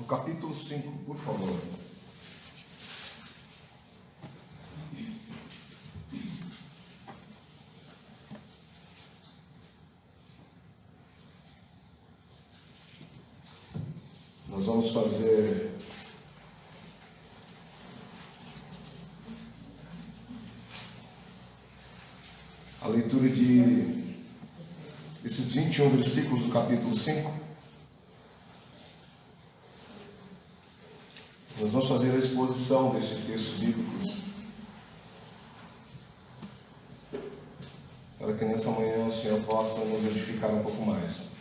capítulo 5, por favor. Nós vamos fazer a leitura de esses 21 versículos do capítulo 5. Nós vamos fazer a exposição desses textos bíblicos, para que nessa manhã o Senhor possa nos edificar um pouco mais.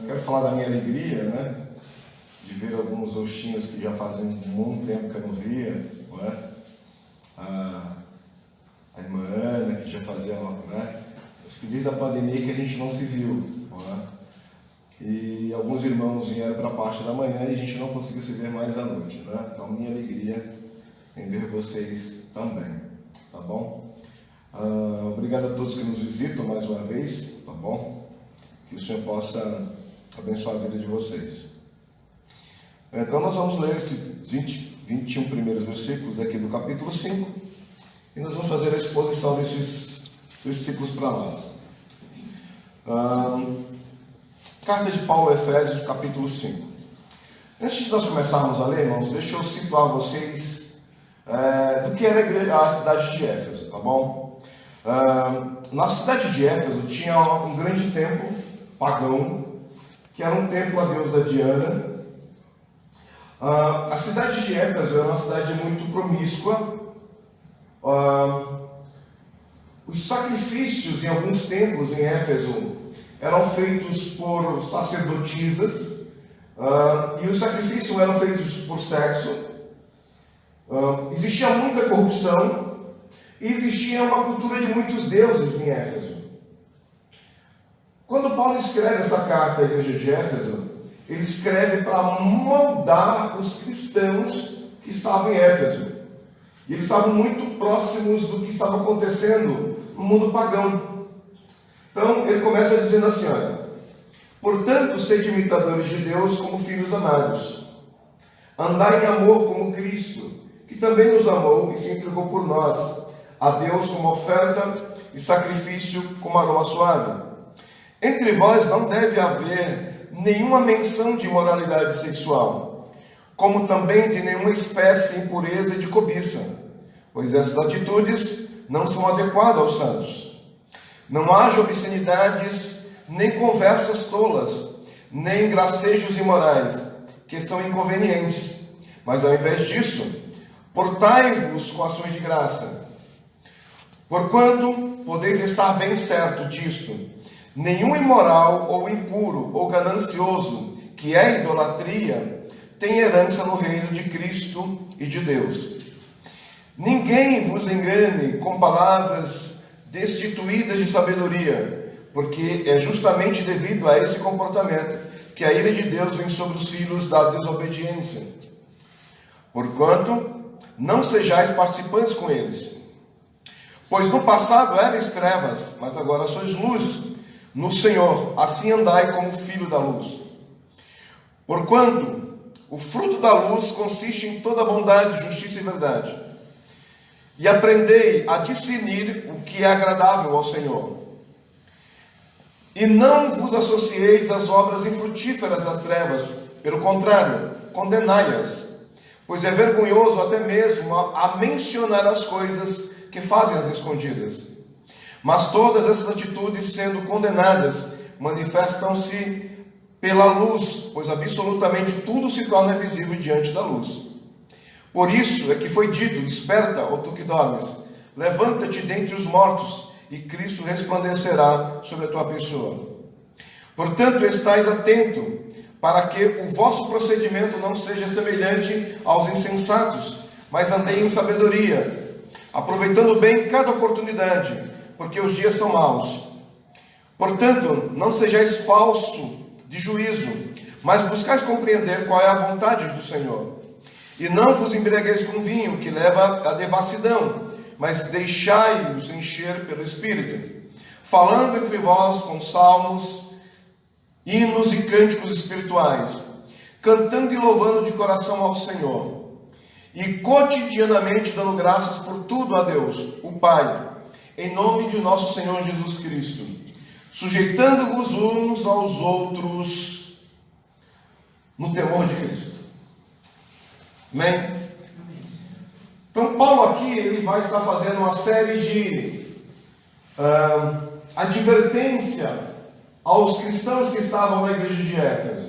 Quero falar da minha alegria, de ver alguns rostinhos que já fazem muito tempo que eu não via, A irmã Ana, que já fazia, acho que desde a pandemia que a gente não se viu, E alguns irmãos vieram para a parte da manhã e a gente não conseguiu se ver mais à noite, Então, minha alegria em ver vocês também, tá bom? Obrigado a todos que nos visitam mais uma vez, tá bom? Que o Senhor possa abençoar a vida de vocês. Então, nós vamos ler esses 21 primeiros versículos aqui do capítulo 5 e nós vamos fazer a exposição desses versículos para nós. Carta de Paulo a Efésios, capítulo 5. Antes de nós começarmos a ler, irmãos, deixa eu situar vocês do que era a cidade de Éfeso, tá bom? Na cidade de Éfeso tinha um grande templo pagão, que era um templo a deusa Diana. A cidade de Éfeso era uma cidade muito promíscua. Os sacrifícios em alguns templos em Éfeso eram feitos por sacerdotisas, e os sacrifícios eram feitos por sexo. Existia muita corrupção e existia uma cultura de muitos deuses em Éfeso. Quando Paulo escreve essa carta à igreja de Éfeso, ele escreve para moldar os cristãos que estavam em Éfeso. E eles estavam muito próximos do que estava acontecendo no mundo pagão. Então, ele começa dizendo assim, olha: portanto, sede imitadores de Deus como filhos amados. Andai em amor como Cristo, que também nos amou e se entregou por nós, a Deus como oferta e sacrifício como aroma suave. Entre vós não deve haver nenhuma menção de imoralidade sexual, como também de nenhuma espécie de impureza e de cobiça, pois essas atitudes não são adequadas aos santos. Não haja obscenidades, nem conversas tolas, nem gracejos imorais, que são inconvenientes, mas ao invés disso, portai-vos com ações de graça. Porquanto podeis estar bem certo disto: nenhum imoral, ou impuro, ou ganancioso, que é idolatria, tem herança no reino de Cristo e de Deus. Ninguém vos engane com palavras destituídas de sabedoria, porque é justamente devido a esse comportamento que a ira de Deus vem sobre os filhos da desobediência. Porquanto, não sejais participantes com eles. Pois no passado erais trevas, mas agora sois luz no Senhor, assim andai como filho da luz. Porquanto o fruto da luz consiste em toda bondade, justiça e verdade. E aprendei a discernir o que é agradável ao Senhor. E não vos associeis às obras infrutíferas das trevas, pelo contrário, condenai-as. Pois é vergonhoso até mesmo a mencionar as coisas que fazem as escondidas. Mas todas essas atitudes, sendo condenadas, manifestam-se pela luz, pois absolutamente tudo se torna visível diante da luz. Por isso é que foi dito: desperta, ó tu que dormes, levanta-te dentre os mortos, e Cristo resplandecerá sobre a tua pessoa. Portanto, estais atento, para que o vosso procedimento não seja semelhante aos insensatos, mas andei em sabedoria, aproveitando bem cada oportunidade, porque os dias são maus. Portanto, não sejais falso de juízo, mas buscais compreender qual é a vontade do Senhor. E não vos embriagueis com vinho, que leva à devassidão, mas deixai-os encher pelo Espírito, falando entre vós com salmos hinos e cânticos espirituais, cantando e louvando de coração ao Senhor, e cotidianamente dando graças por tudo a Deus, o Pai, em nome de nosso Senhor Jesus Cristo, sujeitando-vos uns aos outros no temor de Cristo. Amém? Então Paulo aqui ele vai estar fazendo uma série de advertência aos cristãos que estavam na igreja de Éfeso.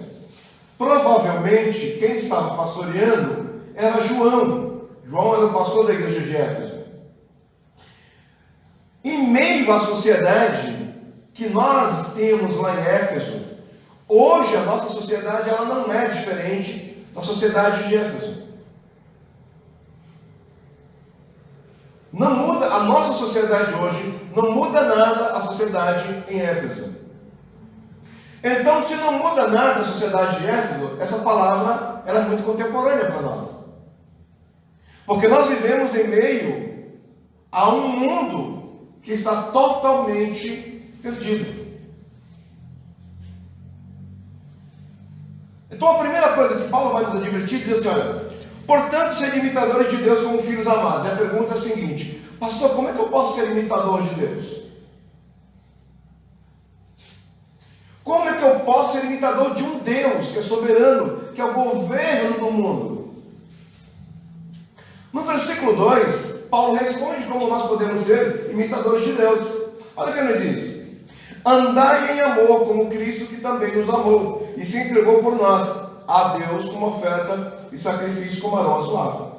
Provavelmente quem estava pastoreando era João. João era o pastor da igreja de Éfeso. Em meio à sociedade que nós temos lá em Éfeso, hoje a nossa sociedade ela não é diferente da sociedade de Éfeso. Não muda, a nossa sociedade hoje não muda nada a sociedade em Éfeso. Então, se não muda nada a sociedade de Éfeso, essa palavra ela é muito contemporânea para nós. Porque nós vivemos em meio a um mundo que está totalmente perdido. Então, a primeira coisa que Paulo vai nos advertir diz assim: olha, portanto, sede imitadores de Deus como filhos amados. E a pergunta é a seguinte: pastor, como é que eu posso ser imitador de Deus? Como é que eu posso ser imitador de um Deus que é soberano, que é o governo do mundo? No versículo 2, Paulo responde como nós podemos ser imitadores de Deus. Olha o que ele diz: andai em amor como Cristo, que também nos amou e se entregou por nós a Deus como oferta e sacrifício como aroma suave.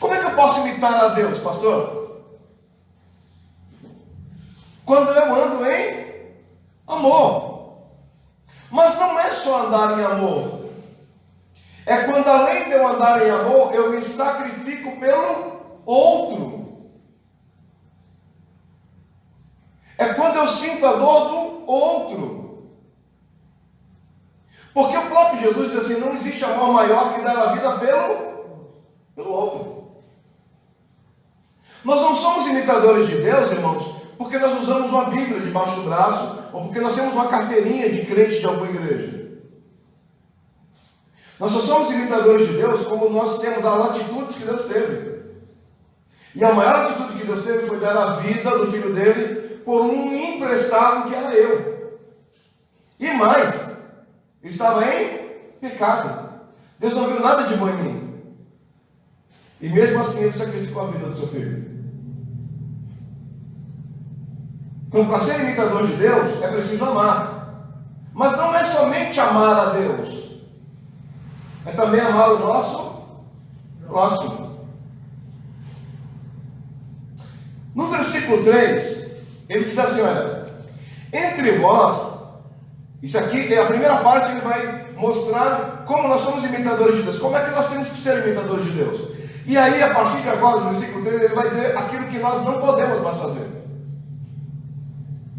Como é que eu posso imitar a Deus, pastor? Quando eu ando em amor. Mas não é só andar em amor. É quando, além de eu andar em amor, eu me sacrifico pelo outro. É quando eu sinto a dor do outro. Porque o próprio Jesus diz assim: não existe amor maior que dar a vida pelo outro. Nós não somos imitadores de Deus, irmãos, porque nós usamos uma Bíblia debaixo do braço, ou porque nós temos uma carteirinha de crente de alguma igreja. Nós só somos imitadores de Deus como nós temos as atitudes que Deus teve. E a maior atitude que Deus teve foi dar a vida do filho dele por um emprestado que era eu. E mais, estava em pecado. Deus não viu nada de bom em mim. E mesmo assim ele sacrificou a vida do seu filho. Então, para ser imitador de Deus, é preciso amar. Mas não é somente amar a Deus, é também amar o nosso próximo. No versículo 3, ele diz assim: olha, entre vós, isso aqui é a primeira parte, ele vai mostrar como nós somos imitadores de Deus, como é que nós temos que ser imitadores de Deus. E aí, a partir de agora, no versículo 3, ele vai dizer aquilo que nós não podemos mais fazer.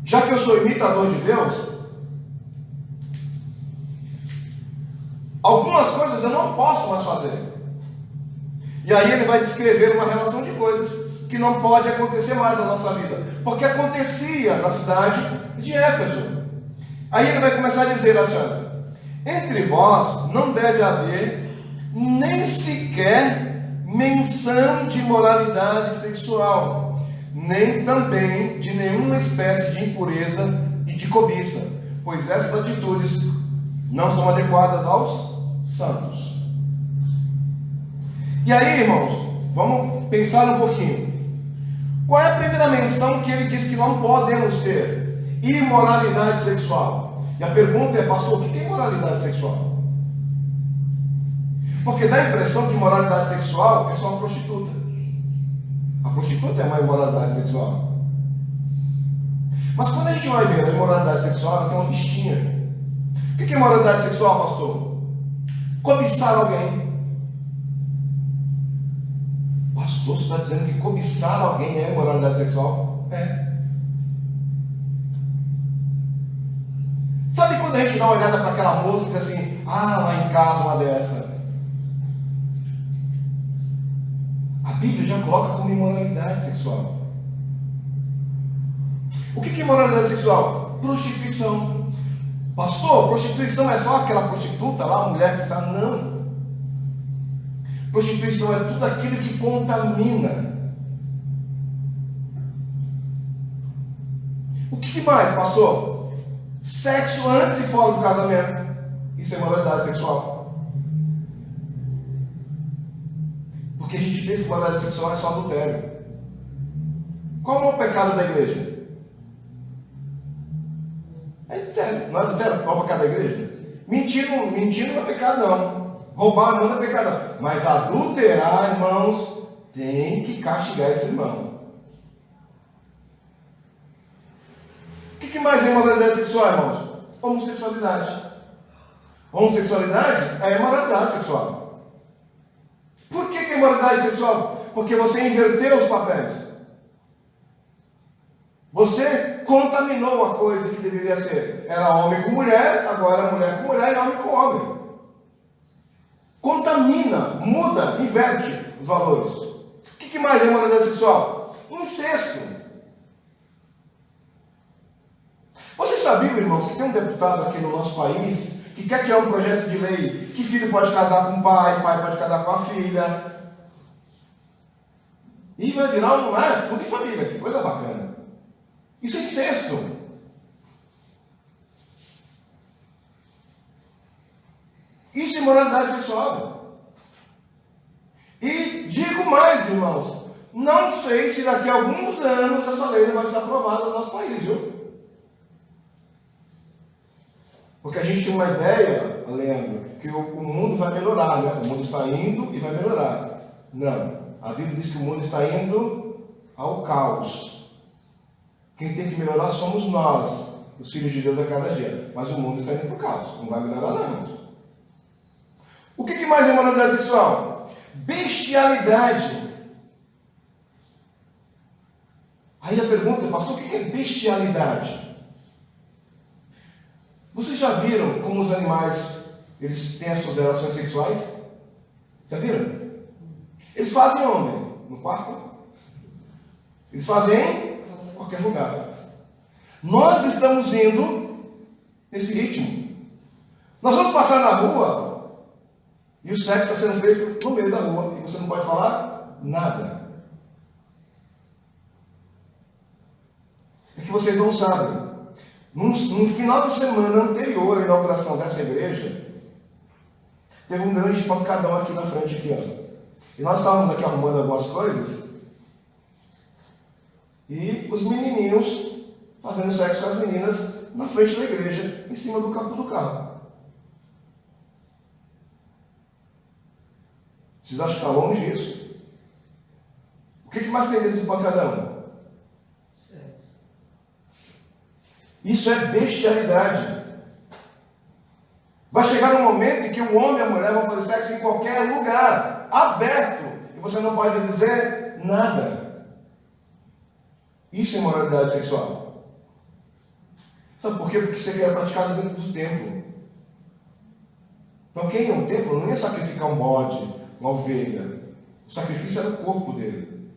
Já que eu sou imitador de Deus, algumas coisas eu não posso mais fazer. E aí ele vai descrever uma relação de coisas que não pode acontecer mais na nossa vida, porque acontecia na cidade de Éfeso. Aí ele vai começar a dizer assim: olha, entre vós não deve haver nem sequer menção de imoralidade sexual, nem também de nenhuma espécie de impureza e de cobiça, pois essas atitudes não são adequadas aos santos. E aí, irmãos, vamos pensar um pouquinho. Qual é a primeira menção que ele diz que não podemos ter? Imoralidade sexual. E a pergunta é: pastor, o que é imoralidade sexual? Porque dá a impressão que imoralidade sexual é só uma prostituta. A prostituta é uma imoralidade sexual. Mas quando a gente vai ver a imoralidade sexual, ela tem uma listinha. O que é imoralidade sexual, pastor? Cobiçar alguém. Pastor, você está dizendo que cobiçar alguém é imoralidade sexual? É. Sabe quando a gente dá uma olhada para aquela moça e diz assim: ah, lá em casa uma dessa. A Bíblia já coloca como imoralidade sexual. O que é imoralidade sexual? Prostituição. Pastor, prostituição é só aquela prostituta lá, a mulher que está... Não. Prostituição é tudo aquilo que contamina. O que mais, pastor? Sexo antes e fora do casamento. Isso é moralidade sexual. Porque a gente pensa que moralidade sexual é só adultério. Qual é o pecado da igreja? É adultério. Não é adultério? Qual é o pecado da igreja? Mentir não é pecado, não. Roubar não é pecado, não. Mas adulterar, irmãos, tem que castigar esse irmão. O que mais é imoralidade sexual, irmãos? Homossexualidade. Homossexualidade é imoralidade sexual. Por que é imoralidade sexual? Porque você inverteu os papéis. Você contaminou a coisa que deveria ser. Era homem com mulher, agora mulher com mulher e homem com homem. Contamina, muda, inverte os valores. O que mais é imoralidade sexual? Incesto. Vocês sabiam, irmãos, que tem um deputado aqui no nosso país que quer criar um projeto de lei que filho pode casar com o pai pode casar com a filha. E vai virar tudo em família, que coisa bacana. Isso é incesto. Isso é imoralidade sexual. E digo mais, irmãos, não sei se daqui a alguns anos essa lei vai ser aprovada no nosso país, viu? Porque a gente tem uma ideia, Leandro, que o mundo vai melhorar, né? O mundo está indo e vai melhorar. Não. A Bíblia diz que o mundo está indo ao caos. Quem tem que melhorar somos nós, os filhos de Deus a cada dia. Mas o mundo está indo para o caos. Não vai melhorar, não. O que mais é moralidade sexual? Bestialidade. Aí a pergunta, pastor, o que é bestialidade? Vocês já viram como os animais, eles têm as suas relações sexuais? Já viram? Eles fazem onde? No quarto? Eles fazem em qualquer lugar. Nós estamos indo nesse ritmo. Nós vamos passar na rua e o sexo está sendo feito no meio da rua e você não pode falar nada. É que vocês não sabem. No final de semana anterior à inauguração dessa igreja, teve um grande pancadão aqui na frente, aqui, ó. E nós estávamos aqui arrumando algumas coisas, e os menininhos fazendo sexo com as meninas na frente da igreja, em cima do capô do carro. Vocês acham que está longe isso? O que mais tem dentro do pancadão? Isso é bestialidade. Vai chegar um momento em que o homem e a mulher vão fazer sexo em qualquer lugar, aberto, e você não pode dizer nada. Isso é imoralidade sexual. Sabe por quê? Porque isso é praticado dentro do templo. Então quem ia no templo não ia sacrificar um bode, uma ovelha. O sacrifício era o corpo dele.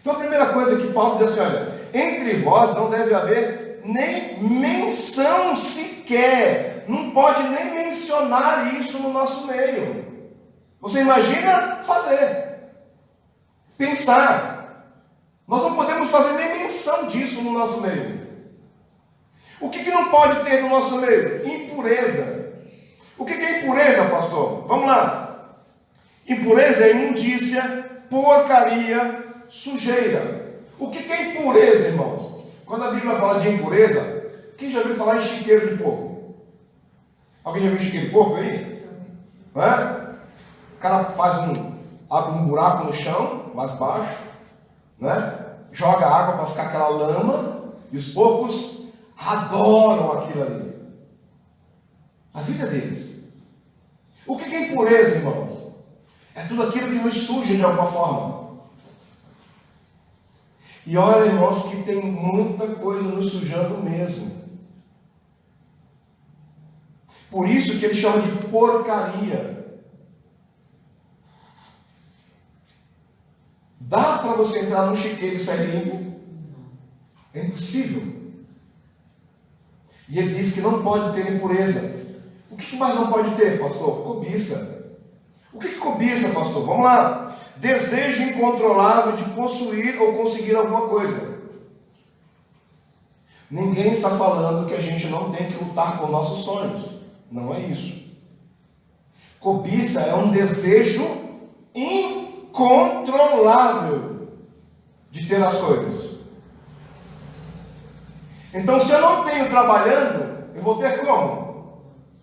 Então a primeira coisa que Paulo diz assim, olha, entre vós não deve haver nem menção sequer. Não pode nem mencionar isso no nosso meio. Você imagina fazer. Pensar. Nós não podemos fazer nem menção disso no nosso meio. O que não pode ter no nosso meio? Impureza. O que é impureza, pastor? Vamos lá. Impureza é imundícia, porcaria, sujeira. O que é impureza, irmãos? Quando a Bíblia fala de impureza, quem já ouviu falar em chiqueiro de porco? Alguém já viu chiqueiro de porco aí? Não é? O cara abre um buraco no chão, mais baixo, né? Joga água para ficar aquela lama, e os porcos adoram aquilo ali. A vida deles. O que é impureza, irmãos? É tudo aquilo que nos suja de alguma forma. E olha, irmãos, que tem muita coisa nos sujando mesmo. Por isso que ele chama de porcaria. Dá para você entrar no chiqueiro e sair limpo? É impossível. E ele diz que não pode ter impureza. O que mais não pode ter, pastor? Cobiça. O que cobiça, pastor? Vamos lá. Desejo incontrolável de possuir ou conseguir alguma coisa. Ninguém está falando que a gente não tem que lutar por nossos sonhos. Não é isso. Cobiça é um desejo incontrolável de ter as coisas. Então, se eu não tenho trabalhando, eu vou ter como?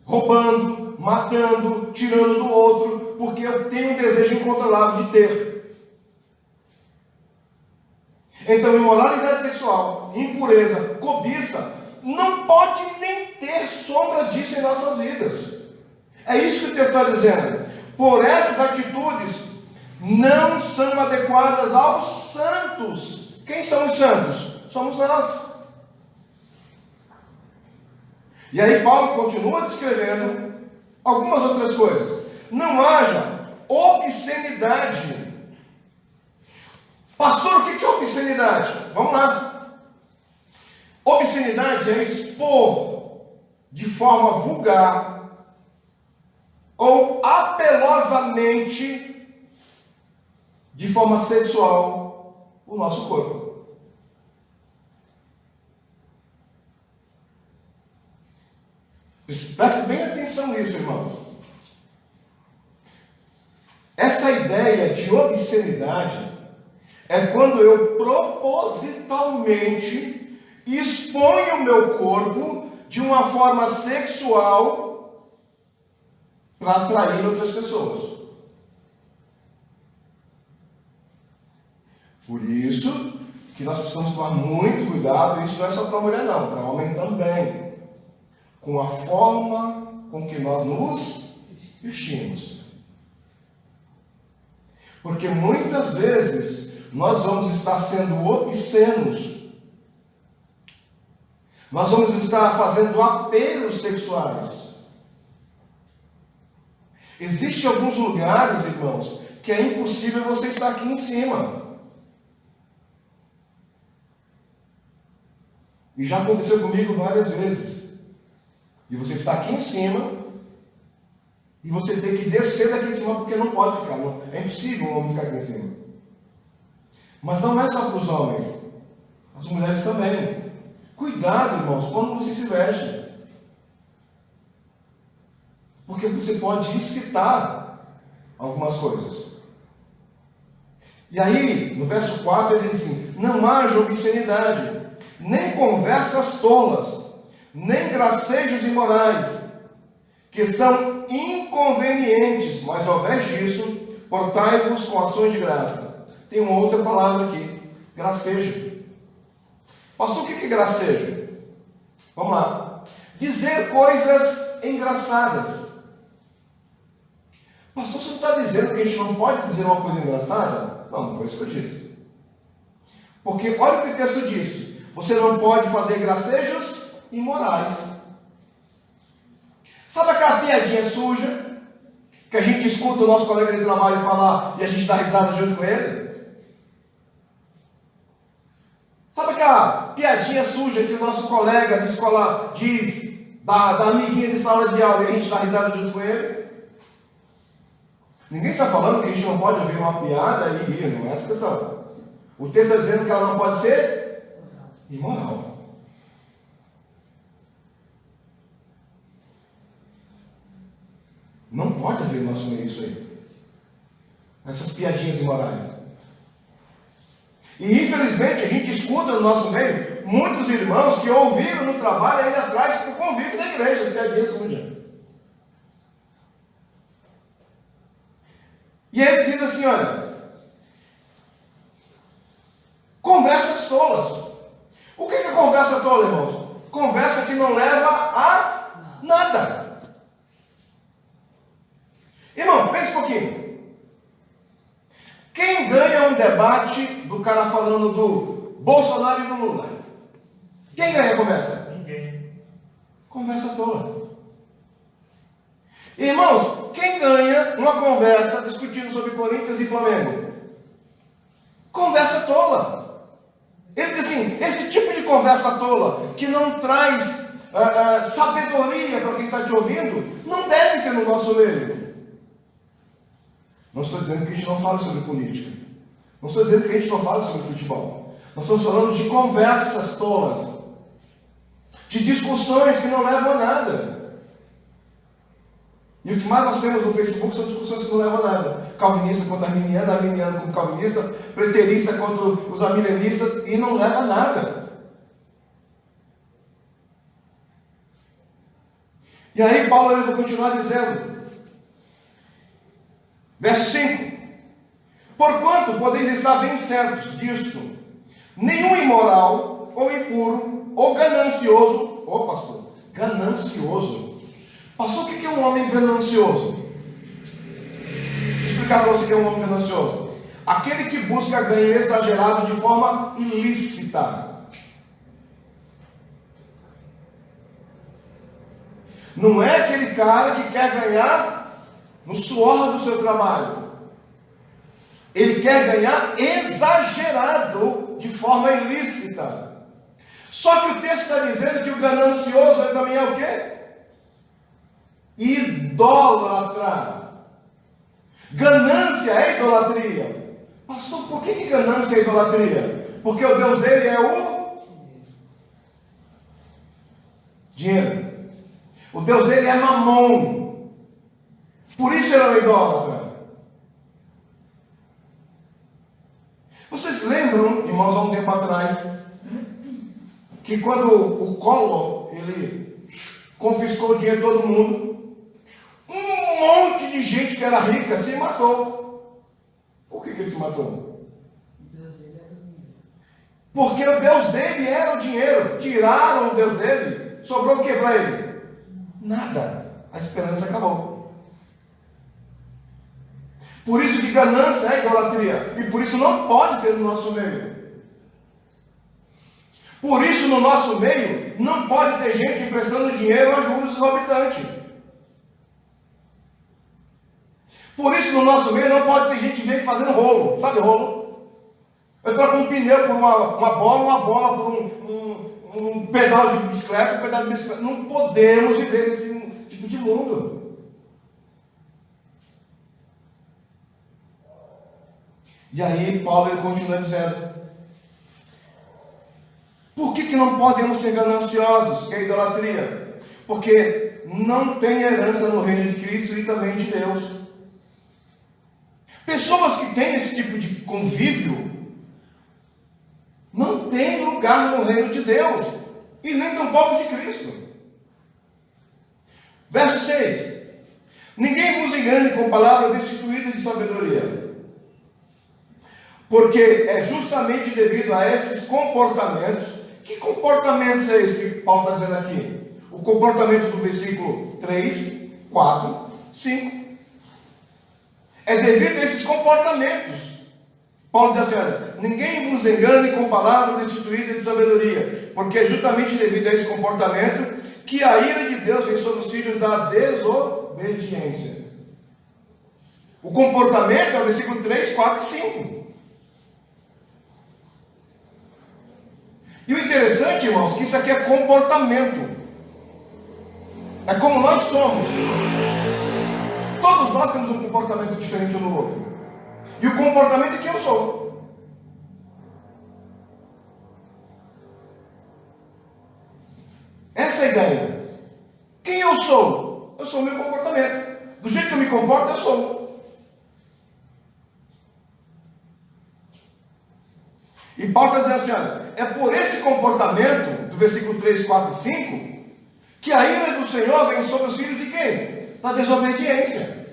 Roubando, matando, tirando do outro, porque eu tenho um desejo incontrolável de ter. Então, imoralidade sexual, impureza, cobiça, não pode nem ter sombra disso em nossas vidas. É isso que o texto está dizendo. Por essas atitudes, não são adequadas aos santos. Quem são os santos? Somos nós. E aí Paulo continua descrevendo algumas outras coisas. Não haja obscenidade. Pastor, o que é obscenidade? Vamos lá. Obscenidade é expor de forma vulgar ou apelosamente, de forma sexual, o nosso corpo. Preste bem atenção nisso, irmãos. Essa ideia de obscenidade é quando eu propositalmente exponho o meu corpo de uma forma sexual para atrair outras pessoas. Por isso que nós precisamos tomar muito cuidado, isso não é só para mulher não, para homem também, com a forma com que nós nos vestimos. Porque muitas vezes nós vamos estar sendo obscenos. Nós vamos estar fazendo apelos sexuais. Existem alguns lugares, irmãos, que é impossível você estar aqui em cima. E já aconteceu comigo várias vezes. De você estar aqui em cima e você ter que descer daqui de cima porque não pode ficar. É impossível um homem ficar aqui em cima. Mas não é só para os homens, as mulheres também. Cuidado, irmãos, quando você se veste. Porque você pode excitar algumas coisas. E aí, no verso 4, ele diz assim: não haja obscenidade, nem conversas tolas, nem gracejos imorais, que são inconvenientes, mas ao invés disso, portai-vos com ações de graça. Tem uma outra palavra aqui, gracejo. Pastor, o que é gracejo? Vamos lá. Dizer coisas engraçadas. Pastor, você não está dizendo que a gente não pode dizer uma coisa engraçada? Não, não foi isso que eu disse. Porque olha o que o texto disse. Você não pode fazer gracejos imorais. Sabe aquela piadinha suja que a gente escuta o nosso colega de trabalho falar e a gente dá risada junto com ele? Sabe aquela piadinha suja que o nosso colega de escola diz, da amiguinha de sala de aula, e a gente dá risada junto com ele? Ninguém está falando que a gente não pode ouvir uma piada e rir, não é essa a questão. O texto está dizendo que ela não pode ser imoral. Não pode haver no nosso meio isso aí. Essas piadinhas imorais. E infelizmente a gente escuta no nosso meio muitos irmãos que ouviram no trabalho ainda atrás para o convívio da igreja, as piadinhas sujas. E aí ele diz assim, olha, conversas tolas. O que é conversa tola, irmãos? Conversa que não leva a nada. Irmão, pense um pouquinho. Quem ganha um debate do cara falando do Bolsonaro e do Lula? Quem ganha a conversa? Ninguém. Conversa tola. Irmãos, quem ganha uma conversa discutindo sobre Corinthians e Flamengo? Conversa tola. Ele diz assim, esse tipo de conversa tola, que não traz sabedoria para quem está te ouvindo, não deve ter no nosso meio. Não estou dizendo que a gente não fale sobre política. Não estou dizendo que a gente não fale sobre futebol. Nós estamos falando de conversas tolas, de discussões que não levam a nada. E o que mais nós temos no Facebook são discussões que não levam a nada. Calvinista contra arminiano, arminiano contra calvinista, preterista contra os amilenistas, e não leva a nada. E aí Paulo ele vai continuar dizendo, verso 5: porquanto podeis estar bem certos disso, nenhum imoral, ou impuro, ou ganancioso, pastor, ganancioso. Pastor, o que é um homem ganancioso? Deixa eu explicar para você o que é um homem ganancioso. Aquele que busca ganho exagerado de forma ilícita. Não é aquele cara que quer ganhar no suor do seu trabalho. Ele quer ganhar exagerado, de forma ilícita. Só que o texto está dizendo que o ganancioso também é o quê? Idólatra. Ganância é idolatria. Pastor, por que ganância é idolatria? Porque o Deus dele é o dinheiro. O Deus dele é Mamon. Por isso ele é um idólatra. Vocês lembram, irmãos, há um tempo atrás, que quando o Collor, ele confiscou o dinheiro de todo mundo, um monte de gente que era rica se matou. Por que ele se matou? Porque o Deus dele era o dinheiro. Tiraram o Deus dele. Sobrou o que para ele? Nada. A esperança acabou. Por isso que ganância é idolatria. E por isso não pode ter no nosso meio. Por isso no nosso meio não pode ter gente emprestando dinheiro a juros exorbitantes. Por isso no nosso meio não pode ter gente que vem fazendo rolo. Sabe rolo? Eu troco um pneu por uma bola por um pedal de bicicleta, um pedal de bicicleta. Não podemos viver nesse tipo de mundo. E aí Paulo ele continua dizendo, por que não podemos ser gananciosos, que é idolatria? Porque não tem herança no reino de Cristo e também de Deus. Pessoas que têm esse tipo de convívio não têm lugar no reino de Deus e nem tampouco de Cristo. Verso 6: ninguém vos engane com palavras destituídas de sabedoria, porque é justamente devido a esses comportamentos. Que comportamentos é esse que Paulo está dizendo aqui? O comportamento do versículo 3, 4, 5. É devido a esses comportamentos. Paulo diz assim, olha, ninguém vos engane com palavras destituídas de sabedoria, porque é justamente devido a esse comportamento que a ira de Deus vem sobre os filhos da desobediência. O comportamento é o versículo 3, 4 e 5. E o interessante, irmãos, que isso aqui é comportamento. É como nós somos. Todos nós temos um comportamento diferente um do outro. E o comportamento é quem eu sou. Essa é a ideia. Quem eu sou? Eu sou o meu comportamento. Do jeito que eu me comporto, eu sou. E Paulo está dizendo assim, olha, é por esse comportamento, do versículo 3, 4 e 5, que a ira do Senhor vem sobre os filhos de quem? Da desobediência.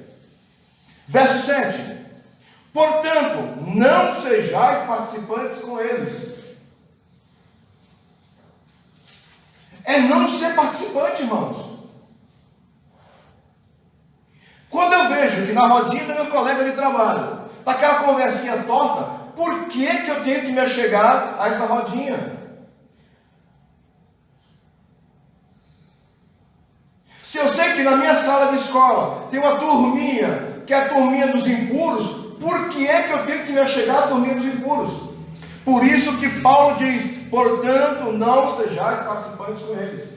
Verso 7. Portanto, não sejais participantes com eles. É não ser participante, irmãos. Quando eu vejo que na rodinha do meu colega de trabalho está aquela conversinha torta, por que eu tenho que me achegar a essa rodinha? Se eu sei que na minha sala de escola tem uma turminha, que é a turminha dos impuros, por que eu tenho que me achegar à turminha dos impuros? Por isso que Paulo diz, portanto, não sejais participantes com eles.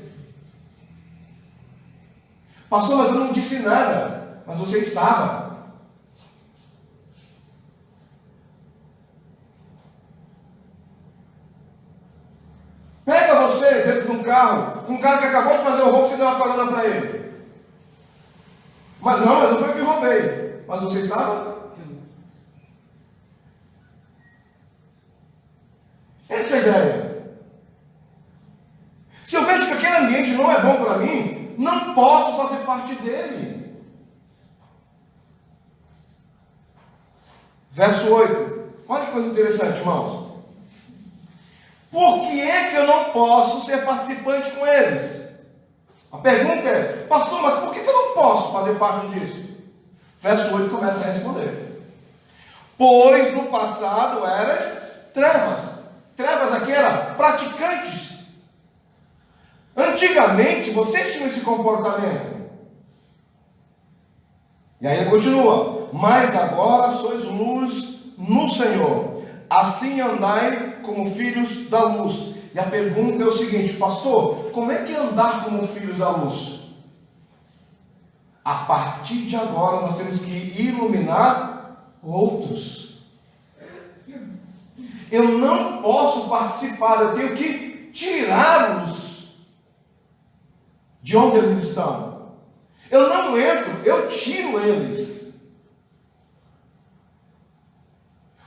Pastor, mas eu não disse nada. Mas você estava. Pega você dentro de um carro, com um cara que acabou de fazer o roubo, você deu uma corona para ele. Mas não foi eu que roubei. Mas você estava? Essa é a ideia. Se eu vejo que aquele ambiente não é bom para mim, não posso fazer parte dele. Verso 8. Olha que coisa interessante, irmãos. Por que é que eu não posso ser participante com eles? A pergunta é, pastor, mas por que eu não posso fazer parte disso? Verso 8 começa a responder. Pois no passado eras trevas. Trevas aqui eram praticantes. Antigamente vocês tinham esse comportamento. E aí ele continua. Mas agora sois luz no Senhor. Assim andai como filhos da luz. E a pergunta é o seguinte, pastor, como é que é andar como filhos da luz? A partir de agora nós temos que iluminar outros. Eu não posso participar, eu tenho que tirá-los de onde eles estão. Eu não entro, eu tiro eles.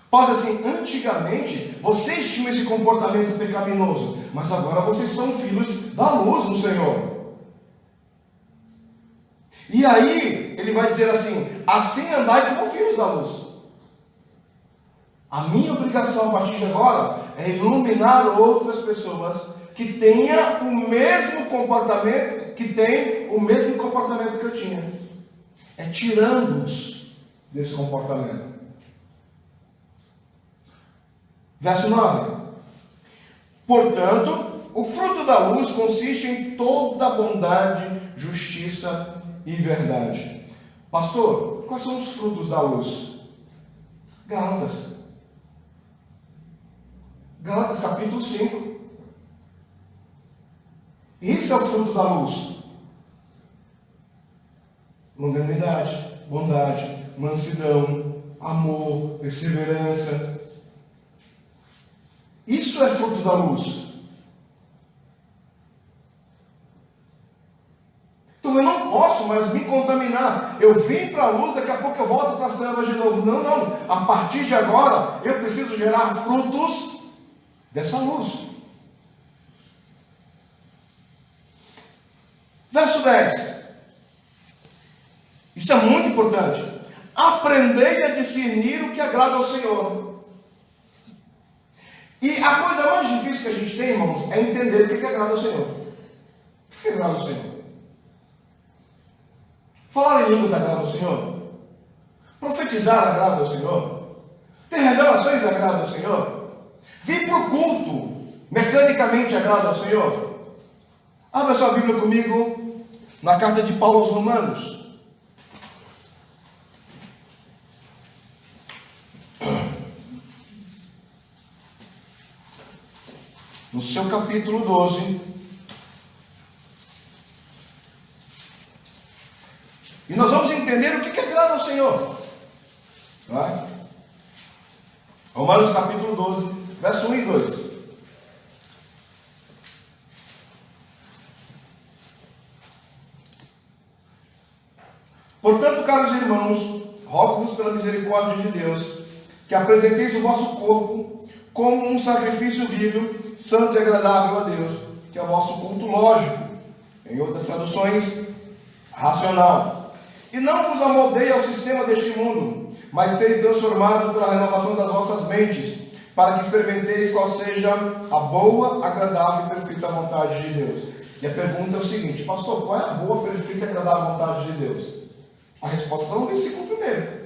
Pode assim, antigamente vocês tinham esse comportamento pecaminoso, mas agora vocês são filhos da luz do Senhor. E aí ele vai dizer assim andai como filhos da luz. A minha obrigação a partir de agora é iluminar outras pessoas que tenham o mesmo comportamento, que eu tinha. É tirando-os desse comportamento. Verso 9. Portanto, o fruto da luz consiste em toda bondade, justiça e verdade. Pastor, quais são os frutos da luz? Gálatas capítulo 5. Esse é o fruto da luz. Longanimidade, bondade, mansidão, amor, perseverança. Isso é fruto da luz. Então eu não posso mais me contaminar. Eu vim para a luz, daqui a pouco eu volto para as trevas de novo. Não. A partir de agora, eu preciso gerar frutos dessa luz. Verso 10. Isso é muito importante. Aprendei a discernir o que agrada ao Senhor. E a coisa mais difícil que a gente tem, irmãos, é entender o que agrada ao Senhor. O que agrada ao Senhor? Falar em línguas agrada ao Senhor? Profetizar agrada ao Senhor? Ter revelações agrada ao Senhor? Vir para o culto mecanicamente agrada ao Senhor? Abra sua Bíblia comigo na carta de Paulo aos Romanos. No seu capítulo 12. E nós vamos entender o que agrada ao Senhor. Vai? Romanos capítulo 12, verso 1 e 2. Portanto, caros irmãos, rogo-vos pela misericórdia de Deus, que apresenteis o vosso corpo como um sacrifício vivo, santo e agradável a Deus, que é o vosso culto lógico, em outras traduções, racional. E não vos amoldeie ao sistema deste mundo, mas sede transformados pela renovação das vossas mentes, para que experimenteis qual seja a boa, agradável e perfeita vontade de Deus. E a pergunta é o seguinte, pastor, qual é a boa, perfeita e agradável vontade de Deus? A resposta está no versículo 1.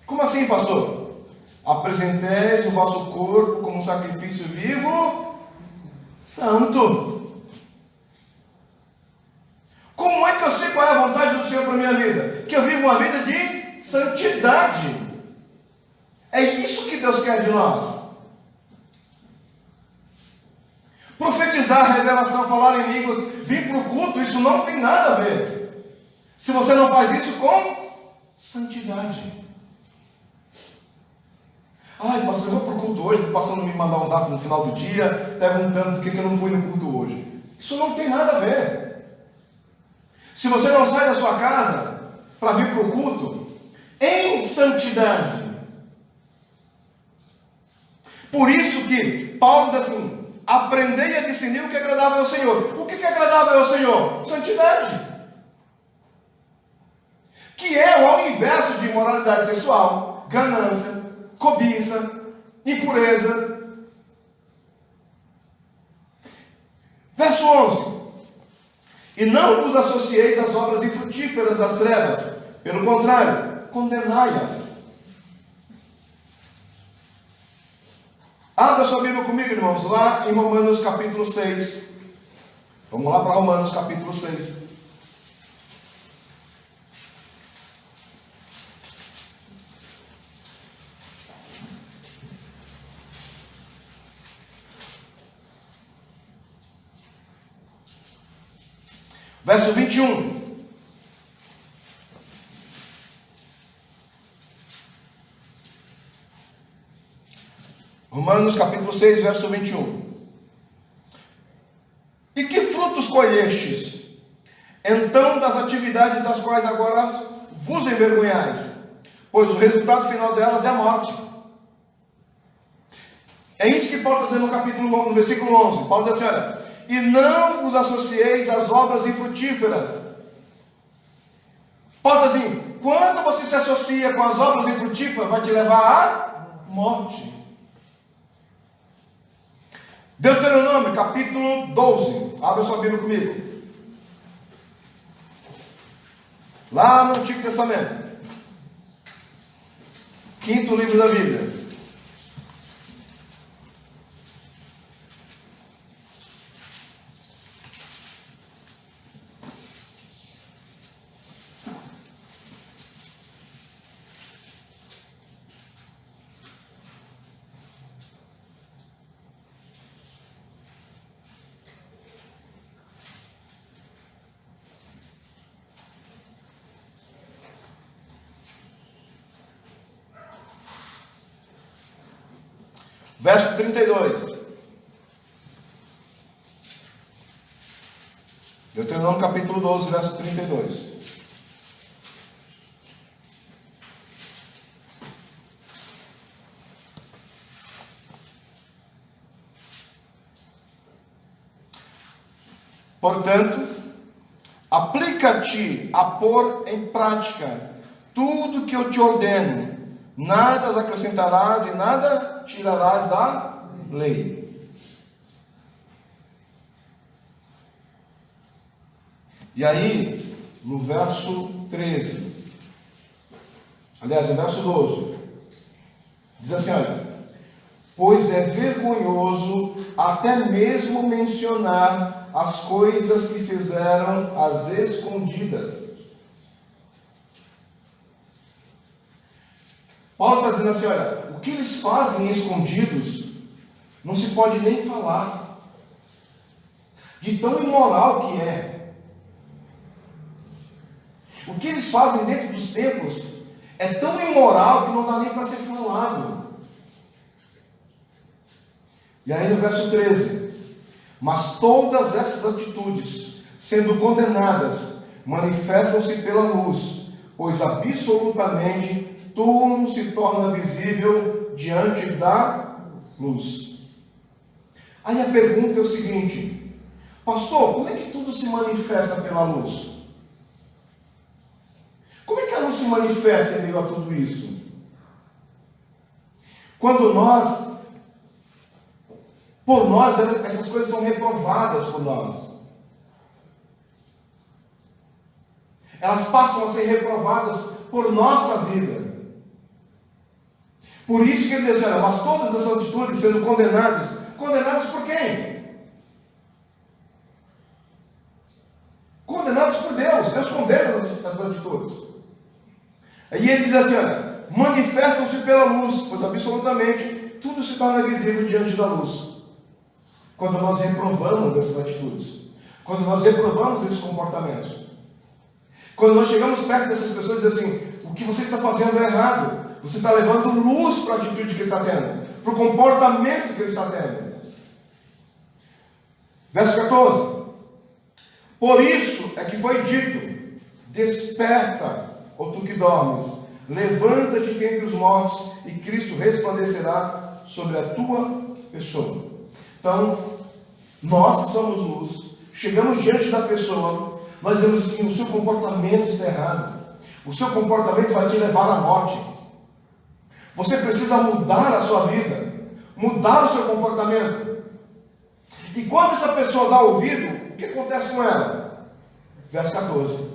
Como assim, pastor? Apresenteis o vosso corpo como um sacrifício vivo, santo. Como é que eu sei qual é a vontade do Senhor para a minha vida? Que eu vivo uma vida de santidade. É isso que Deus quer de nós. Profetizar, revelação, falar em línguas, vir para o culto, isso não tem nada a ver. Se você não faz isso com santidade. Ai, pastor, eu vou para o culto hoje, o pastor não me mandar um zap no final do dia, perguntando por que eu não fui no culto hoje. Isso não tem nada a ver. Se você não sai da sua casa para vir para o culto, em santidade. Por isso que Paulo diz assim: aprendei a discernir o que é agradável ao Senhor. O que é agradável ao Senhor? Santidade. Que é o inverso de imoralidade sexual, ganância, cobiça, impureza. Verso 11: e não vos associeis às obras infrutíferas das trevas, pelo contrário, condenai-as. Abra sua Bíblia comigo, irmãos, lá em Romanos capítulo 6. Vamos lá para Romanos capítulo 6. Verso 21. Romanos capítulo 6, verso 21. E que frutos colhestes, então, das atividades das quais agora vos envergonhais? Pois o resultado final delas é a morte. É isso que Paulo está dizendo no versículo 11. Paulo diz assim, olha: e não vos associeis às obras infrutíferas. Paulo diz assim: quando você se associa com as obras infrutíferas, vai te levar à morte. Deuteronômio, capítulo 12. Abra sua Bíblia comigo. Lá no Antigo Testamento. Quinto livro da Bíblia. Verso 32. Deuteronômio capítulo 12, verso 32. Portanto, aplica-te a pôr em prática tudo que eu te ordeno. Nada acrescentarás e nada tirarás da lei. E aí, no verso 13, aliás, no verso 12, diz assim, olha: pois é vergonhoso até mesmo mencionar as coisas que fizeram às escondidas. Paulo está dizendo assim, olha, o que eles fazem escondidos, não se pode nem falar, de tão imoral que é. O que eles fazem dentro dos templos é tão imoral que não dá nem para ser falado. E aí no verso 13, mas todas essas atitudes, sendo condenadas, manifestam-se pela luz, pois absolutamente tudo se torna visível diante da luz. Aí a pergunta é o seguinte: pastor, como é que tudo se manifesta pela luz? Como é que a luz se manifesta em meio a tudo isso? Quando por nós, essas coisas são reprovadas por nós. Elas passam a ser reprovadas por nossa vida. Por isso que ele diz, olha, mas todas essas atitudes sendo condenadas por quem? Condenadas por Deus. Deus condena essas atitudes. Aí ele diz assim, olha, manifestam-se pela luz, pois absolutamente tudo se torna visível diante da luz. quando nós reprovamos essas atitudes, quando nós reprovamos esses comportamentos. Quando nós chegamos perto dessas pessoas e dizemos assim: o que você está fazendo é errado, você está levando luz para a atitude que ele está tendo, para o comportamento que ele está tendo. Verso 14: por isso é que foi dito: desperta, ó tu que dormes, levanta-te dentre os mortos, e Cristo resplandecerá sobre a tua pessoa. Então, nós que somos luz, chegamos diante da pessoa, nós dizemos assim: o seu comportamento está errado, o seu comportamento vai te levar à morte, você precisa mudar a sua vida, mudar o seu comportamento. E quando essa pessoa dá ouvido, o que acontece com ela? Verso 14: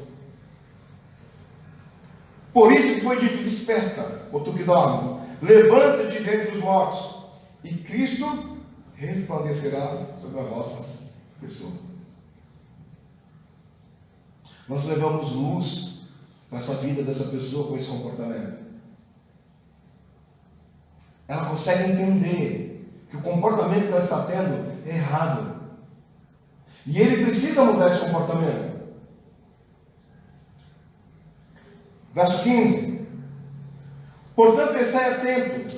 por isso que foi dito: desperta, ó tu que dormes, levanta-te dentre os mortos, e Cristo resplandecerá sobre a vossa pessoa. Nós levamos luz para essa vida dessa pessoa com esse comportamento. Ela consegue entender que o comportamento que ela está tendo é errado, e ele precisa mudar esse comportamento. Verso 15: portanto, estai atento,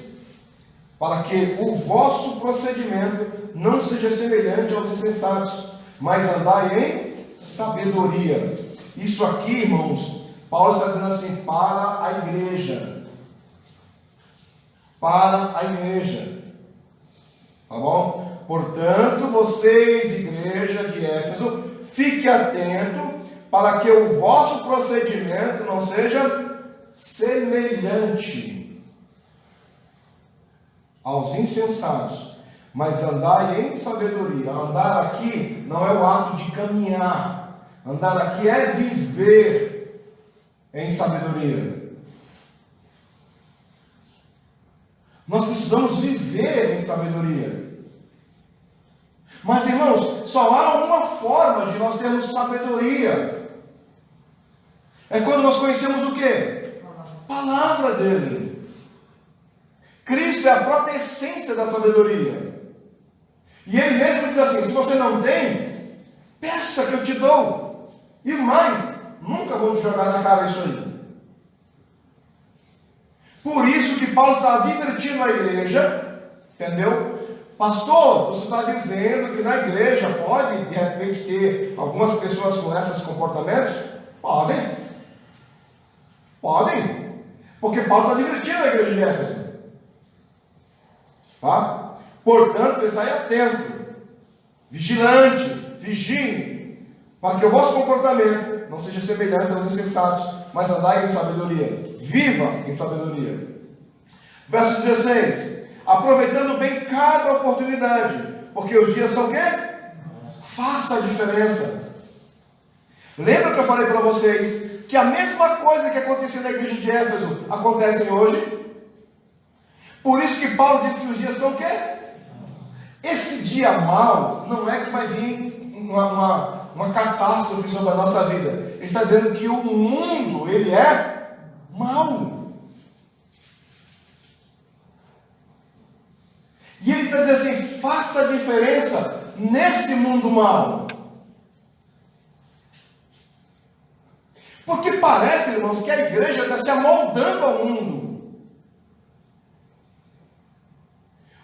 para que o vosso procedimento não seja semelhante aos insensatos, mas andai em sabedoria. Isso aqui, irmãos, Paulo está dizendo assim, para a igreja. Para a igreja. Tá bom? Portanto, vocês, igreja de Éfeso, fique atento para que o vosso procedimento não seja semelhante aos insensatos, mas andai em sabedoria. Andar aqui não é o ato de caminhar. Andar aqui é viver em sabedoria. Nós precisamos viver em sabedoria. Mas, irmãos, só há uma forma de nós termos sabedoria. É quando nós conhecemos o quê? Palavra dele. Cristo é a própria essência da sabedoria. E ele mesmo diz assim: se você não tem, peça que eu te dou. E mais, nunca vou te jogar na cara isso aí. Por isso que Paulo está advertindo a igreja, entendeu? Pastor, você está dizendo que na igreja pode, de repente, ter algumas pessoas com esses comportamentos? Podem. Podem. Porque Paulo está advertindo a igreja de Éfeso. Tá? Portanto, estai atento, vigilante, vigie, para que o vosso comportamento não seja semelhante aos insensatos, mas andai em sabedoria. Viva em sabedoria. Verso 16: aproveitando bem cada oportunidade, porque os dias são o quê? Faça a diferença. Lembra que eu falei para vocês que a mesma coisa que aconteceu na igreja de Éfeso acontece hoje? Por isso que Paulo diz que os dias são o quê? Esse dia mau não é que vai vir uma catástrofe sobre a nossa vida. Ele está dizendo que o mundo, ele é mau. E ele está dizendo assim: faça a diferença nesse mundo mau. Porque parece, irmãos, que a igreja está se amoldando ao mundo.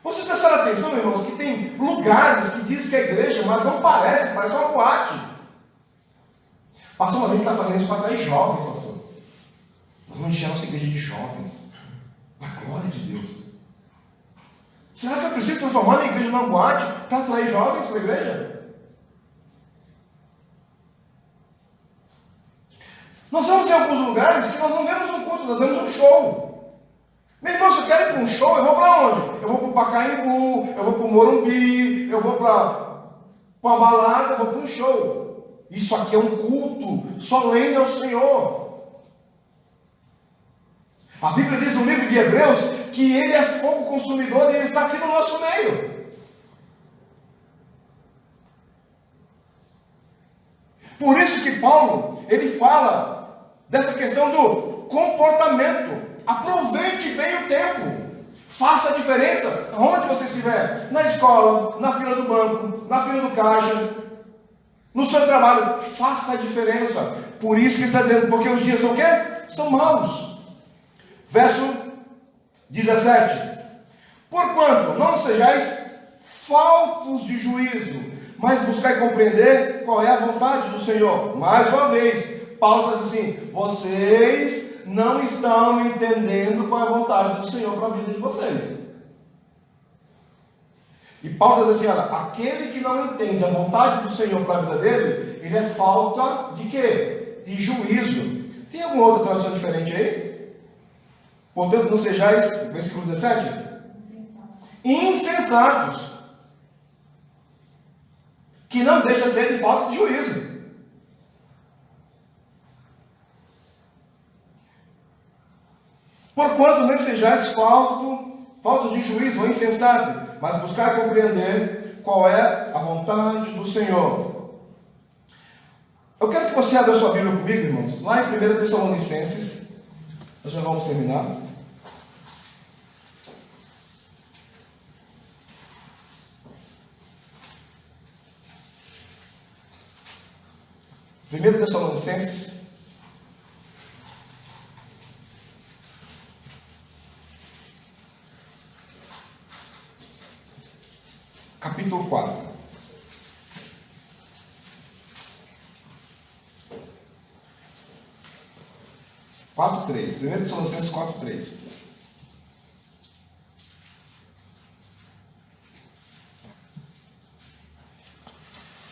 Vocês prestaram atenção, irmãos, que tem lugares que dizem que é igreja, mas não parece uma boate. Pastor, mas a gente está fazendo isso para atrair jovens, pastor. Nós vamos encher a nossa igreja de jovens. Para a glória de Deus. Será que eu preciso transformar minha igreja numa boate para atrair jovens para a igreja? Nós vamos em alguns lugares que nós não vemos um culto, nós vemos um show. Meu irmão, se eu quero ir para um show, eu vou para onde? Eu vou para o Pacaembu, eu vou para o Morumbi, eu vou para uma balada, eu vou para um show. Isso aqui é um culto solene ao Senhor. A Bíblia diz no livro de Hebreus que ele é fogo consumidor e ele está aqui no nosso meio. Por isso que Paulo, ele fala dessa questão do comportamento. Aproveite bem o tempo. Faça a diferença aonde você estiver. Na escola, na fila do banco, na fila do caixa, no seu trabalho. Faça a diferença. Por isso que ele está dizendo, porque os dias são o quê? São maus. Verso 17. Porquanto não sejais faltos de juízo, mas buscai compreender qual é a vontade do Senhor. Mais uma vez, Paulo diz assim: vocês não estão entendendo qual é a vontade do Senhor para a vida de vocês. E Paulo diz assim: olha, aquele que não entende a vontade do Senhor para a vida dele, ele é falta de quê? De juízo. Tem alguma outra tradução diferente aí? Portanto, não sejais, versículo 17, insensatos, que não deixa de ser de falta de juízo. Porquanto não sejais falta de juízo ou insensato, mas buscar compreender qual é a vontade do Senhor. Eu quero que você abra a sua Bíblia comigo, irmãos, lá em 1 Tessalonicenses. Nós já vamos terminar. Primeiro Tessalonicenses, capítulo 4. Primeiro Tessalonicenses 4:3.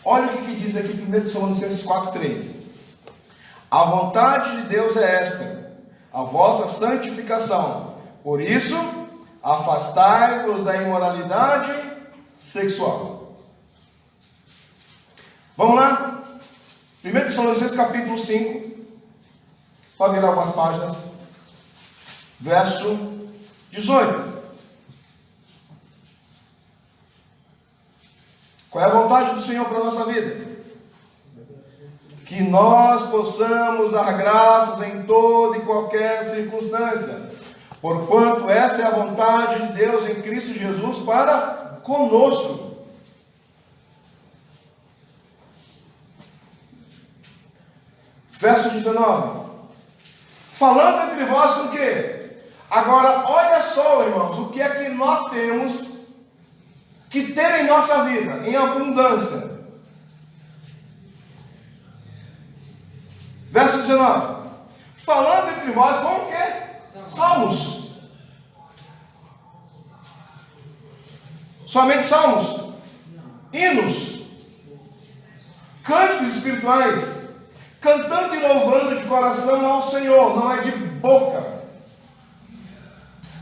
Olha o que diz aqui 1 Tessalonicenses 4:3. A vontade de Deus é esta, a vossa santificação. Por isso, afastai-vos da imoralidade sexual. Vamos lá? 1 Tessalonicenses capítulo 5. Só virar algumas páginas. Verso 18. Qual é a vontade do Senhor para a nossa vida? Que nós possamos dar graças em toda e qualquer circunstância, porquanto essa é a vontade de Deus em Cristo Jesus para conosco. Verso 19. Falando entre vós com o quê? Agora, olha só, irmãos, o que é que nós temos que ter em nossa vida, em abundância. Verso 19. Falando entre vós com o quê? Salmos. Somente salmos? Hinos. Cânticos espirituais. Cantando e louvando de coração ao Senhor. Não é de boca.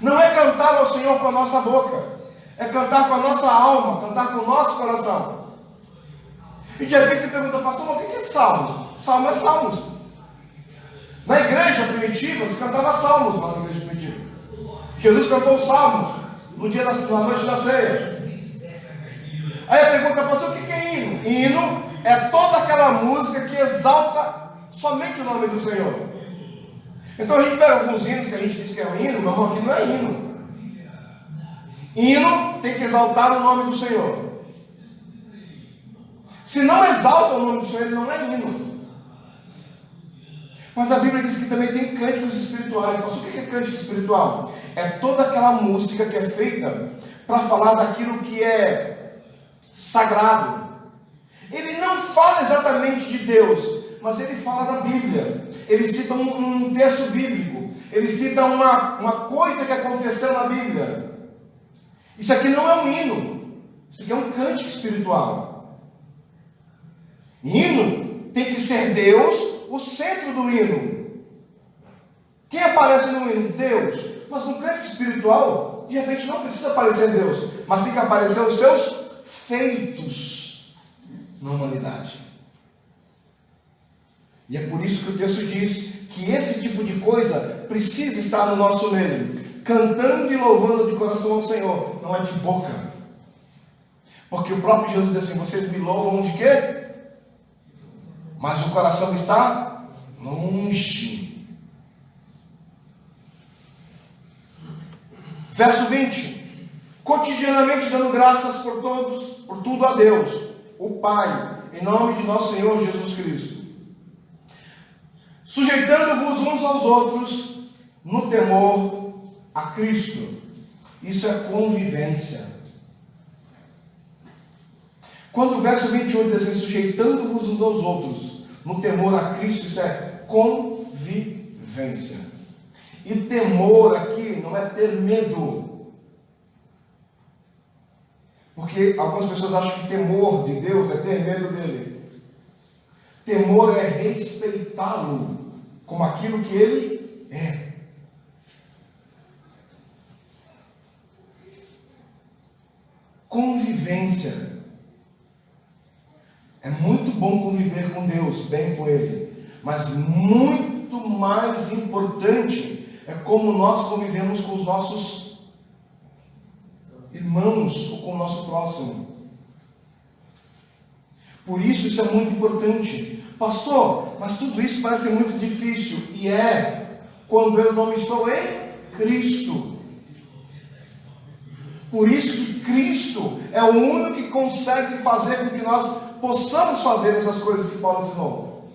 Não é cantar ao Senhor com a nossa boca. É cantar com a nossa alma, cantar com o nosso coração. E de repente você pergunta, pastor, mas o que é salmos? Salmo é salmos. Na igreja primitiva, se cantava salmos lá na igreja primitiva. Jesus cantou salmos no dia na noite da ceia. Aí a pergunta, pastor, o que é hino? Hino é toda aquela música que exalta somente o nome do Senhor. Então a gente pega alguns hinos que a gente diz que é um hino, mas aqui não é hino. Hino tem que exaltar o nome do Senhor. Se não exalta o nome do Senhor, ele não é hino. Mas a Bíblia diz que também tem cânticos espirituais. Mas o que é cântico espiritual? É toda aquela música que é feita para falar daquilo que é sagrado. Ele não fala exatamente de Deus, mas ele fala da Bíblia. Ele cita um texto bíblico. Ele cita uma coisa que aconteceu na Bíblia. Isso aqui não é um hino. Isso aqui é um cântico espiritual. Hino tem que ser Deus o centro do hino. Quem aparece no hino? Deus. Mas no cântico espiritual, de repente não precisa aparecer Deus, mas tem que aparecer os seus feitos na humanidade. E é por isso que o texto diz que esse tipo de coisa precisa estar no nosso meio. Cantando e louvando de coração ao Senhor, não é de boca. Porque o próprio Jesus diz assim, vocês me louvam de quê? Mas o coração está longe. Verso 20. Cotidianamente dando graças por tudo a Deus, o Pai, em nome de nosso Senhor Jesus Cristo. Sujeitando-vos uns aos outros no temor a Cristo. Isso é convivência. Quando o verso 21 diz assim, sujeitando-vos uns aos outros no temor a Cristo, isso é convivência. E temor aqui não é ter medo. Porque algumas pessoas acham que temor de Deus é ter medo dele. Temor é respeitá-lo como aquilo que ele é. Convivência. É muito bom conviver com Deus, bem com Ele. Mas muito mais importante é como nós convivemos com os nossos irmãos ou com o nosso próximo. Por isso é muito importante. Pastor, mas tudo isso parece muito difícil. E é, quando eu não estou em Cristo. Por isso que Cristo é o único que consegue fazer com que nós possamos fazer essas coisas que Paulo ensinou.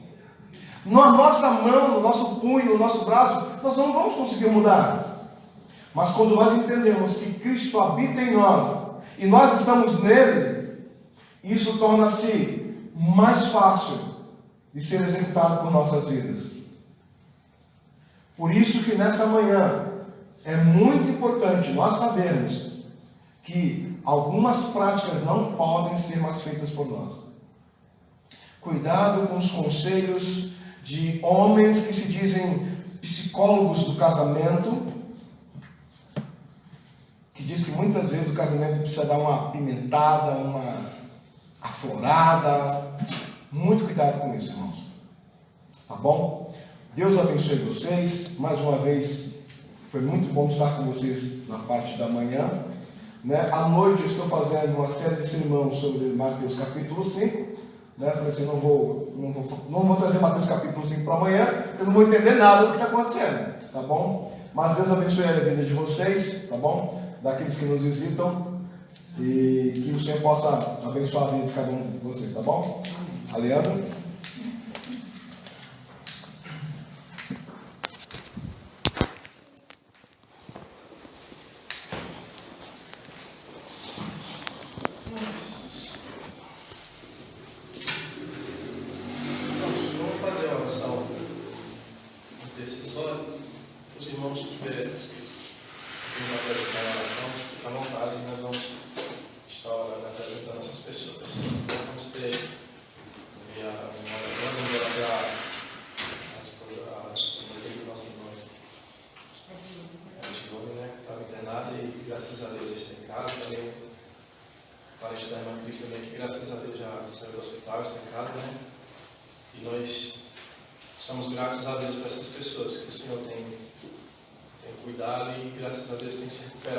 Na nossa mão, no nosso punho, no nosso braço, nós não vamos conseguir mudar. Mas quando nós entendemos que Cristo habita em nós e nós estamos nele, isso torna-se mais fácil de ser executado por nossas vidas. Por isso que nessa manhã é muito importante nós sabermos que algumas práticas não podem ser mais feitas por nós. Cuidado com os conselhos de homens que se dizem psicólogos do casamento, que diz que muitas vezes o casamento precisa dar uma pimentada, uma aflorada. Muito cuidado com isso, irmãos. Tá bom? Deus abençoe vocês. Mais uma vez, foi muito bom estar com vocês na parte da manhã. À noite eu estou fazendo uma série de sermões sobre Mateus capítulo 5. Falei assim, não vou trazer Mateus capítulo 5 para amanhã, porque eu não vou entender nada do que está acontecendo, tá bom? Mas Deus abençoe a vida de vocês, tá bom? Daqueles que nos visitam, e que o Senhor possa abençoar a vida de cada um de vocês, tá bom? Leandro? Graças a Deus está em casa, também o parente da irmã Cris também, que graças a Deus já saiu do hospital, está em casa, né? E nós somos gratos a Deus por essas pessoas que o Senhor tem cuidado e graças a Deus tem se recuperado.